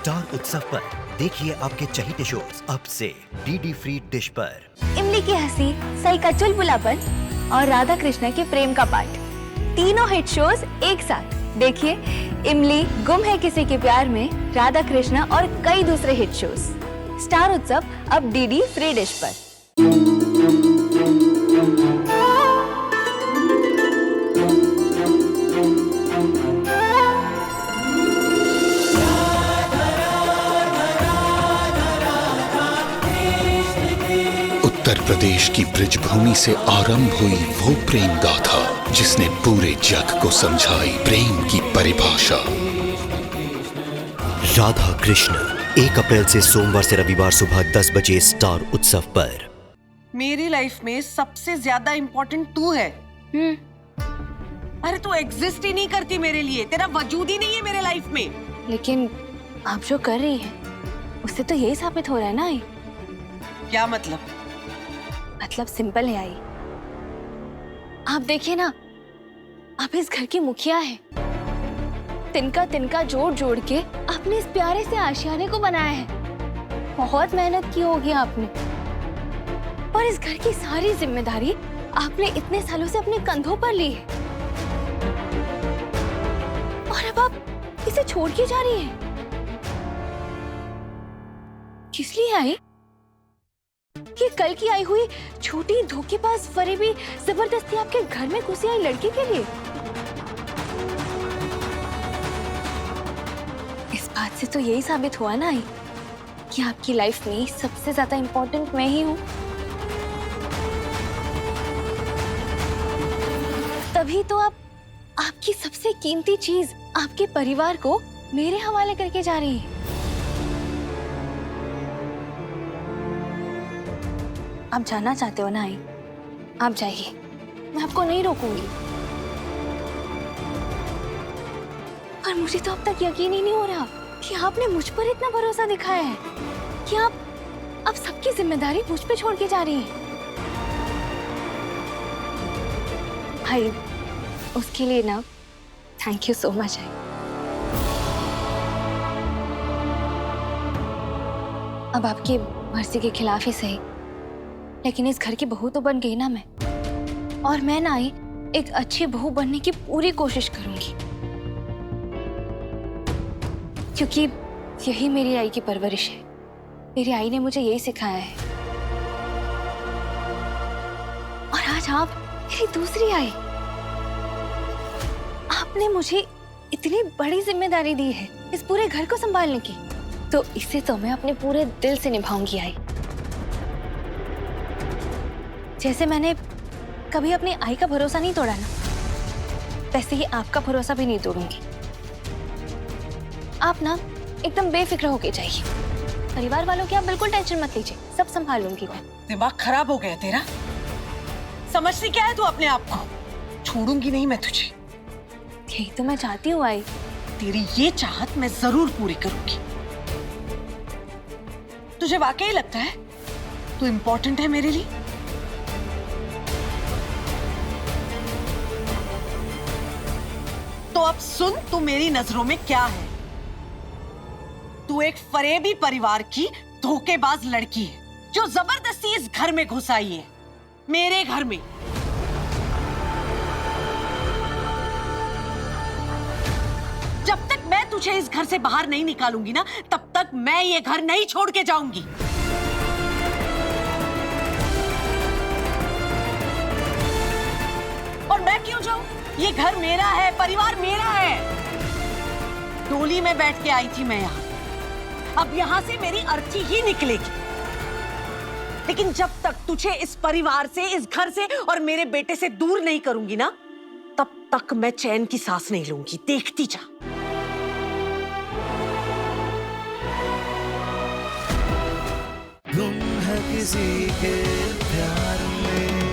Star उत्सव पर देखिए आपके चहीते शोज अब से डीडी फ्री डिश पर। इमली की हंसी, सई का चुलबुलापन और राधा कृष्ण के प्रेम का पाठ, तीनों हिट शोज एक साथ देखिए। इमली, गुम है किसी के प्यार में, राधा कृष्ण और कई दूसरे हिट शोज। स्टार उत्सव अब डीडी फ्री डिश पर। उत्तर प्रदेश की ब्रिजभूमि से आरंभ हुई वो प्रेम गाथा जिसने पूरे जग को समझाई प्रेम की परिभाषा। राधा कृष्ण 1 अप्रैल से सोमवार से रविवार सुबह 10 बजे स्टार उत्सव पर। मेरी लाइफ में सबसे ज्यादा इम्पोर्टेंट तू है। अरे तू एग्जिस्ट ही नहीं करती मेरे लिए, तेरा वजूद ही नहीं है मेरे लाइफ में। लेकिन आप जो कर रही हैं, उससे तो यही साबित हो रहा है ना आई। क्या मतलब? मतलब सिंपल है आई। आप देखिए ना, आप इस घर की मुखिया हैं। तिनका तिनका जोड़ जोड़ के आपने इस प्यारे से आशियाने को बनाया है। बहुत मेहनत की होगी आपने, और इस घर की सारी जिम्मेदारी आपने इतने सालों से अपने कंधों पर ली है। और अब आप इसे छोड़ के जा रही हैं। किस लिए आई? कि कल की आई हुई छोटी धोखेबाज फरेबी जबरदस्ती आपके घर में घुसी आई लड़की के लिए? इस बात से तो यही साबित हुआ ना आई कि आपकी लाइफ में सबसे ज्यादा इम्पोर्टेंट मैं ही हूँ। तभी तो आप आपकी सबसे कीमती चीज, आपके परिवार को मेरे हवाले करके जा रही हैं। आप जाना चाहते हो ना आई? आप जाइए, मैं आपको नहीं रोकूंगी। पर मुझे तो अब तक यकीन ही नहीं हो रहा कि आपने मुझ पर इतना भरोसा दिखाया है कि आप अब सबकी जिम्मेदारी मुझ पे छोड़ के जा रही हैं। भाई, उसके लिए ना thank you so much I. अब आपकी मर्जी के खिलाफ ही सही, लेकिन इस घर की बहू तो बन गई ना मैं। और मैं ना आई एक अच्छी बहू बनने की पूरी कोशिश करूंगी, क्योंकि यही मेरी आई की परवरिश है। मेरी आई ने मुझे यही सिखाया है। और आज आप मेरी दूसरी आई। आपने मुझे इतनी बड़ी जिम्मेदारी दी है इस पूरे घर को संभालने की, तो इसे तो मैं अपने पूरे दिल से निभाऊंगी आई। जैसे मैंने कभी अपनी आई का भरोसा नहीं तोड़ा ना, वैसे ही आपका भरोसा भी नहीं तोड़ूंगी। आप ना एकदम बेफिक्र होके जाइए। परिवार वालों की आप बिल्कुल टेंशन मत लीजिए, सब संभाल लूंगी मैं। दिमाग खराब हो गया तेरा? समझती क्या है तू अपने आप को? छोड़ूंगी नहीं मैं तुझे। यही तो मैं चाहती हूँ आई। तेरी ये चाहत मैं जरूर पूरी करूंगी। तुझे वाकई लगता है तू इम्पोर्टेंट है मेरे लिए? तो अब सुन, तू मेरी नजरों में क्या है। तू एक फरेबी परिवार की धोखेबाज लड़की है जो जबरदस्ती इस घर में घुस आई है, मेरे घर में। जब तक मैं तुझे इस घर से बाहर नहीं निकालूंगी ना, तब तक मैं ये घर नहीं छोड़ के जाऊंगी। और मैं क्यों जाऊं? ये घर मेरा है, परिवार मेरा है। डोली में बैठ के आई थी मैं यहाँ, अब यहाँ से मेरी अर्थी ही निकलेगी। लेकिन जब तक तुझे इस परिवार से, इस घर से और मेरे बेटे से दूर नहीं करूंगी ना, तब तक मैं चैन की सांस नहीं लूंगी। देखती जा। गुम है किसी के प्यार में।